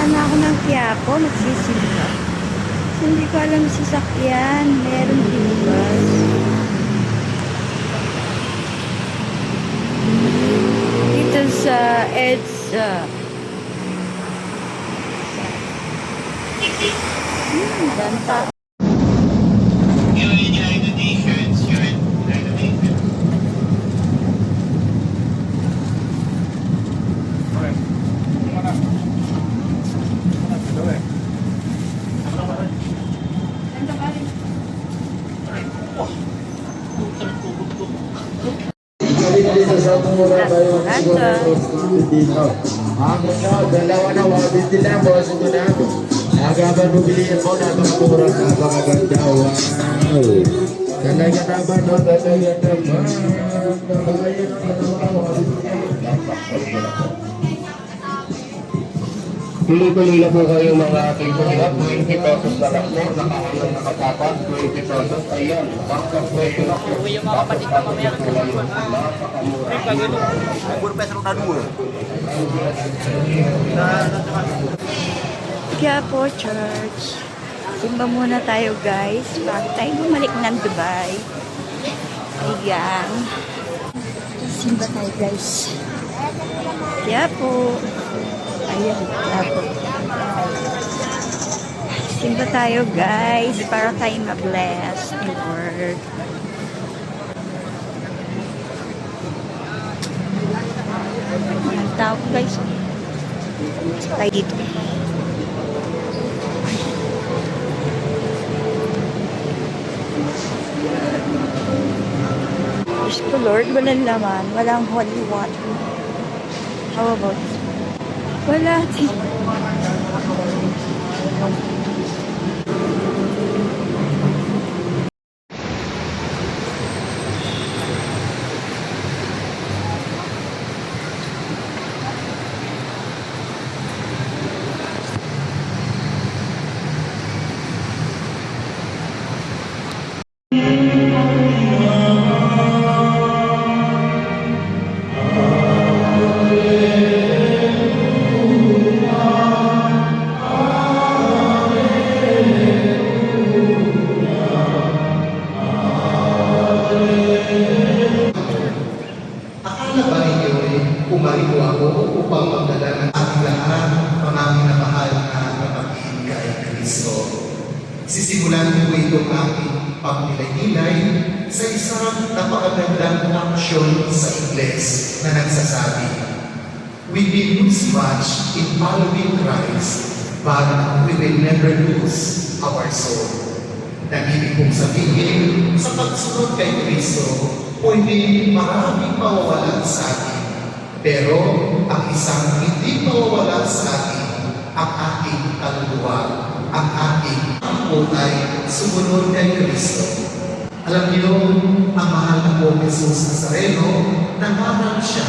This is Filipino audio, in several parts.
sana ako ng Quiapo, magsisimba. Hindi ko alam sasakyan. Meron din bus. Dito sa EDSA. Ganda. Dalawa na wabit nila, boss ko na. Agaban bumili mo na magkurang napakaganda. Wow! Talaga naman, no? Talaga naman. Pili-pili na po kayo mga ating mga 20 pesos na lang po. Nakakalang nakatapat, 20 pesos. Ayan, bakit pwede na po. Uwi yung mga kapatid ko mamaya kasi ay, pag ito. Ay, puro peso na duro. Quiapo Church. Simba muna tayo guys. Bago tayo bumalik ng Dubai. Ayan. Simba tayo guys. Quiapo. Ayan. Quiapo. Simba tayo guys. Para tayo ma-bless ni Lord. Ayan tao guys. Tayo dito. Diyos ko Lord, walang laman, walang holy water. How about this? Wala. Pumarito ako upang magdala ng ating lahat ang aming napahal na kapatid kay Kristo. Sisimulan ko itong aking pagmilay-nilay sa isang napakagandang aksyon sa Ingles na nagsasabi, "We may lose much in following Christ, but we will never lose our soul." Nag-ibig kong sabihin, sa pagsunod kay Kristo, pwede maraming mawawalan sa atin. Pero ang isang hindi mawawala sa atin, ang ating kaluluwa, ang ating ay sumunod kay Kristo. Alam niyo, ang mahal na po Jesus Nazareno, nangaral siya,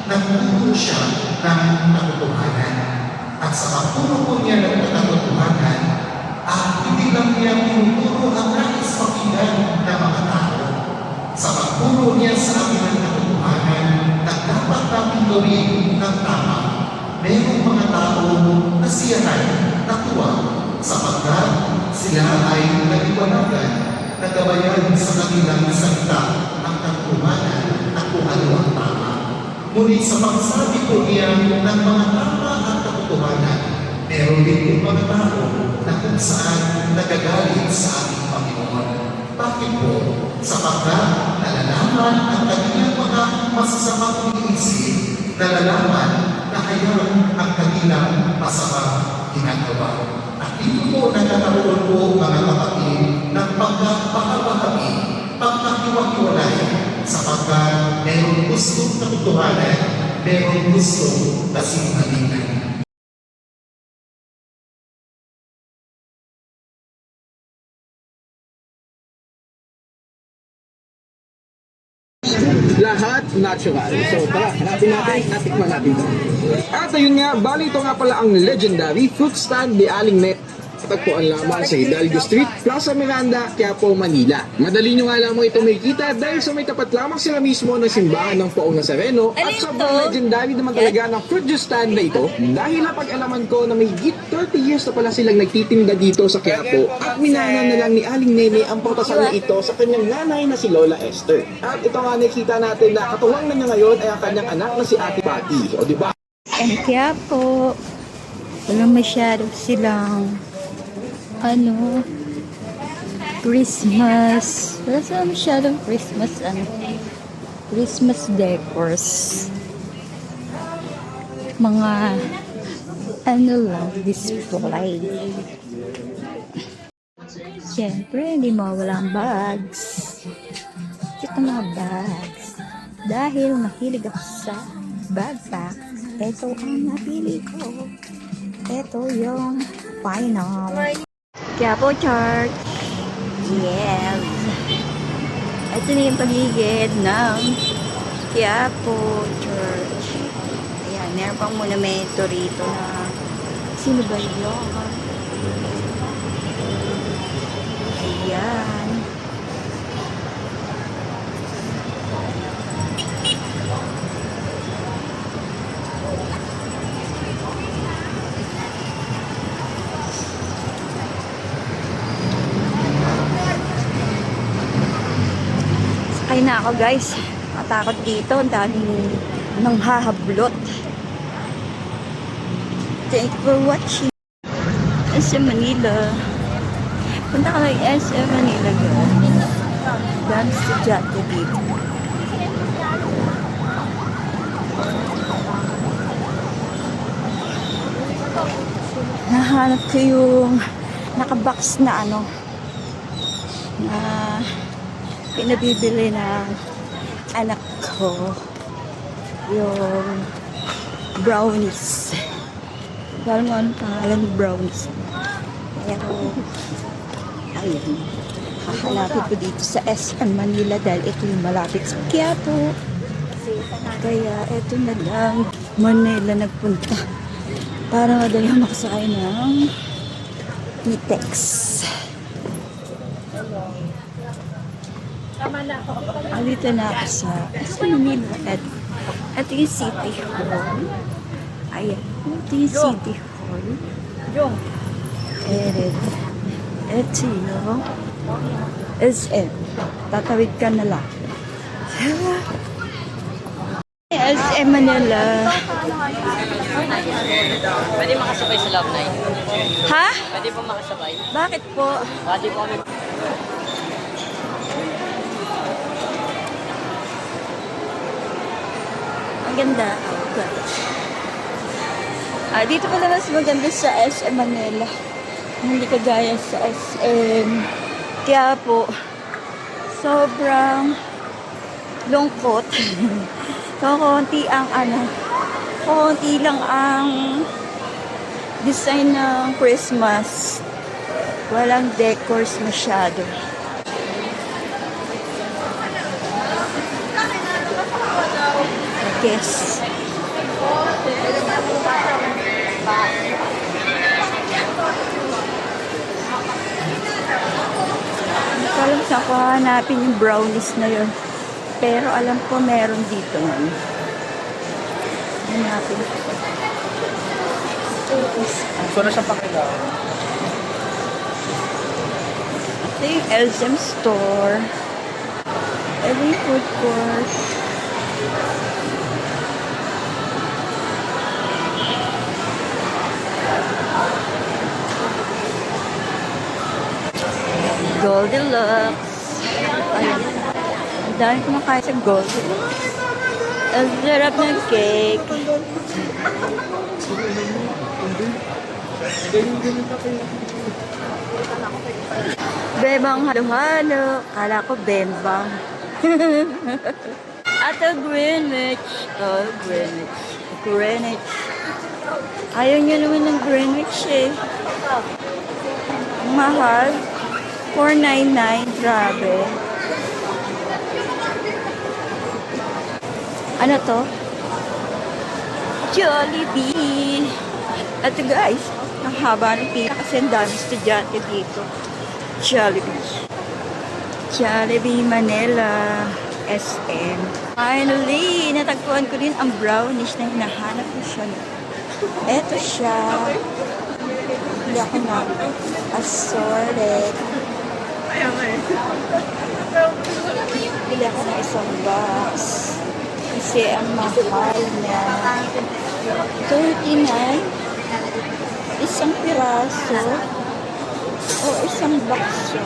nagturo siya ng katotohanan. At sa pagturo po niya ng katotohanan, hindi lang niya tinuturo ang nais pakinggan ng mga tao. Sa pagturo niya sa amin ng katotohanan, na dapat natin gawin ng tama. Mayroong mga tao na siyahan, natuwa, sapagkat sila ay naliwanagan, nagabayan sa kanilang salita ang katotohanan at kung ano ang tama. Ngunit sa pagsabi po niya ng mga tama at katotohanan, meron din yung mga tao na kung saan nagagalit sa ating Panginoon. Bakit po? Sapagkat nalalaman ang kanilang mga masasamang iniisip, nalalaman na hayang ang kanilang masamang ginagawa. At dito po nagkakaroon po mga kapatid ng pagkakabahagi, pagkakiwag-iwalay, sapagkat mayroong gustong katotohanan, mayroong gustong kasinungalingan. Lahat natural. So tara, hanapin natin, natikman natin ito. At ayun nga, bali ito nga pala ang legendary fruit stand ni Aling Net Tagpuan lamang sa Hidalgo Street, Plaza Miranda, Quiapo, Manila. Madali nyo nga lamang ito makikita dahil sa may tapat lamang sila mismo ng simbahan ng Poong Nazareno at sobrang legendary naman talaga ng fruit juice stand na ito dahil napag-alaman ko na may higit 30 years na pala silang nagtitinda dito sa Quiapo at minana na lang ni Aling Nene ang prutasal na ito sa kanyang nanay na si Lola Esther. At ito nga nakita natin na katuwang na niya ngayon ay ang kanyang anak na si Ate Patty. O diba? And kaya po, wala masyado silang Christmas. Wala silang masyadong Christmas decors. Mga lang, display. Siyempre, hindi mawala ang bags. Ito mga bags. Dahil mahilig ako sa backpack, ito ang napili ko. Ito yung final. Quiapo Church. Yes. Ito na yung paligid ng Quiapo Church. Ayan, meron pang monumento rito na sino ba yun? Ayan. Sakay na ako guys. Matakot dito. Ang daming nanghahablot. Thank you for watching. SM Manila. Punta ka ng SM Manila guys. Dami estudyante dito. Nahanap ko yung nakabox na na pinabibili ng anak ko, yung brownies. Alam mo anong pangalan ng brownies? Pero ayun, hahanapin ko dito sa SM Manila dahil ito yung malapit sa Quiapo. Kaya ito na lang, Manila nagpunta para madali makasakay ng PTEX. Dito na ako sa Manila at ito yung City Hall. Ayan, ito yung City Hall. And ito yung SM. Tatawid ka na lang. SM Manila. Pwede makasabay sa Love Night. Ha? Pwede po makasabay. Bakit po? Pwede po kami. Ang ganda. Dito pala mas maganda sa SM Manila. Hindi kagaya sa SM. Kaya po, sobrang lungkot. Konti lang ang design ng Christmas. Walang decors masyado. Yes. Hindi ko alam saan ko hanapin yung brownies na yun. Pero alam ko meron dito nun. Hanapin ko. So na siya pakilala. Ito yung LSM store. Every food court. Goldilocks. Ayan. Ang dami kumakain sa Goldilocks. Ang sarap ng cake. Bembang halo-halo. Kala ko bembang. At Greenwich. Oh, Greenwich. Greenwich. Ayaw nyo naman ng Greenwich eh. Mahal. $4.99. Grabe. Ano to? Jollibee. Ito guys. Ang haba ng pila kasi ang dami estudyante dito. Jollibee. Jollibee Manila SM. Finally, natagpuan ko din ang brownies na hinahanap ko siya. Eto siya. Hindi ako na assorted. Bili ako ng isang box. Kasi ang mahal niya. 39. Isang piraso. O isang box siya.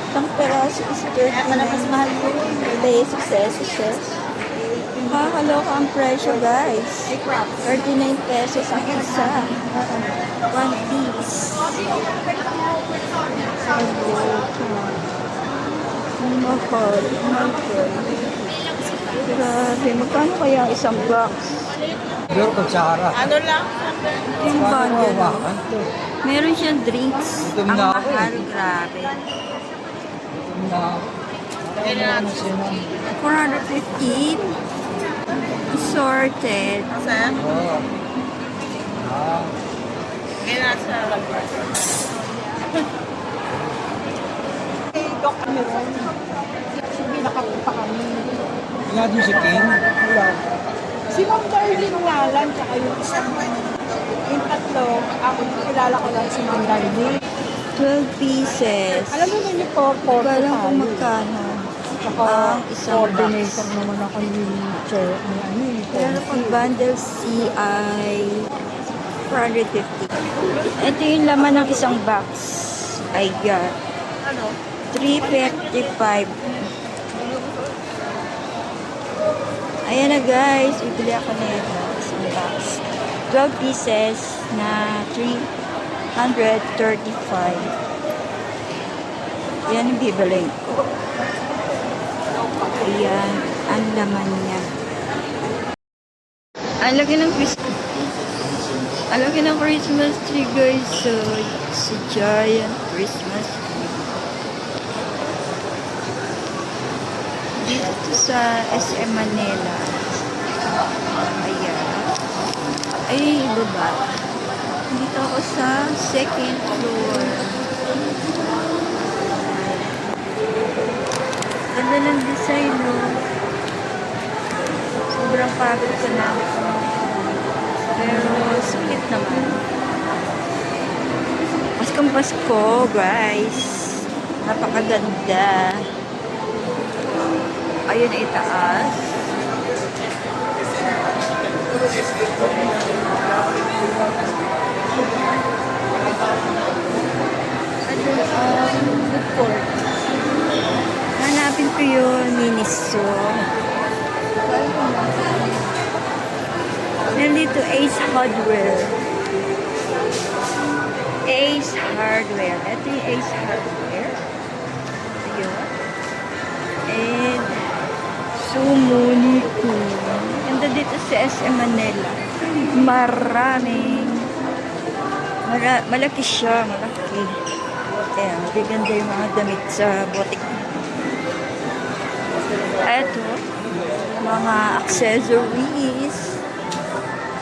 Isang piraso is 39 pesos. Nakakaloka ang presyo, guys. 39 pesos ang isa. One piece. Ang mahal. Grabe, magkano kaya ang isang box? Pero kutsara. Ano lang? Yung bundle. Meron siyang drinks. Ang mahal, grabe. 450. Assorted. Wala din si King. Si Ma'am Darlene Walan, tsaka yung isang yung tatlo, ako kilala ko lang si Ma'am Darlene. 12 pieces. Alam mo naman yung purple Kala ko magkano. Tsaka ang isang coordinator box. naman ako yung chair. Ano yung Pero pag bundle C ay 450. Ito yung laman ng isang box. Ayan. 355. Ayan na guys. Bibili ako na ito. Isang box. 12 pieces na 335. Yan yung bibiling ko. Ayan. Ang laman niya. Ang laki ng Christmas. Ang laki ng Christmas tree, guys. So, it's a giant Christmas tree. Dito to sa SM Manila. Ayan. Ay, baba. Dito ako sa second floor. Ganda ng design, no? Sobrang pagod ko na. Pero, sulit naman. Paskong Pasko, guys. Napakaganda. Ayun na itaas. Food court. Hanapin ko yung Miniso. Nandito Ace Hardware. Ace Hardware. Ito yung Ace Hardware. Ayun. And Sumuniko. Ganda dito sa SM Manila. Malaki siya. Malaki. Ayan. Gaganda yung mga damit sa botik. Ito. Mga accessories.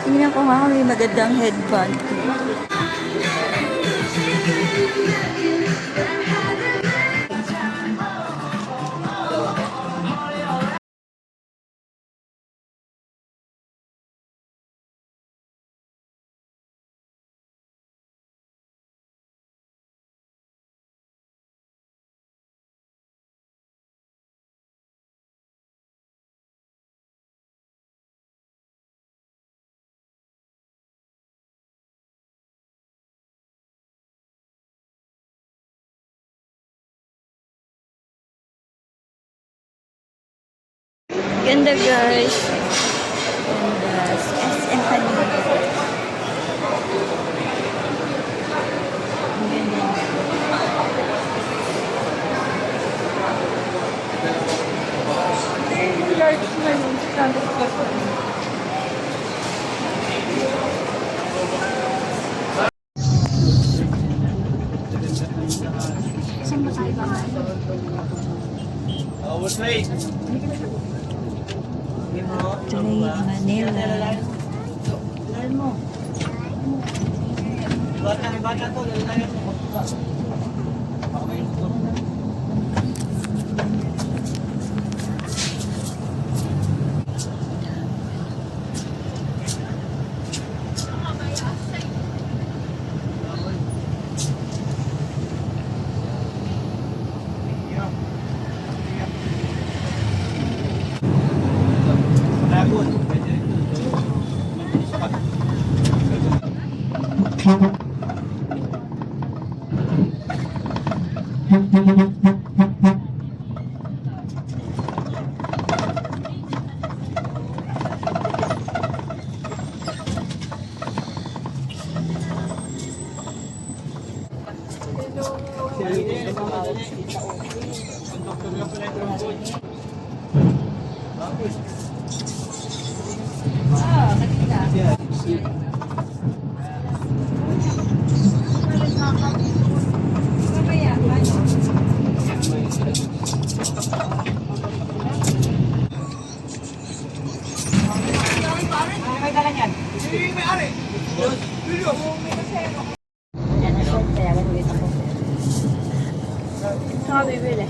Tingnan ko nga may magandang headband. Ganda guys. Ganda. SM Manila. Ganda. large na yung standard ko. Manila. Saka bibili.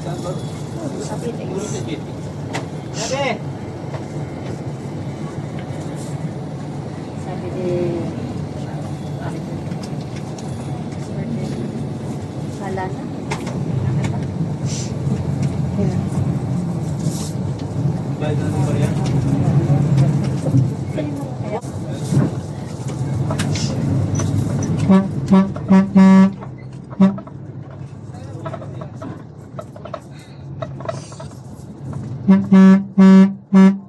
Sabi ni wala na. Thank you.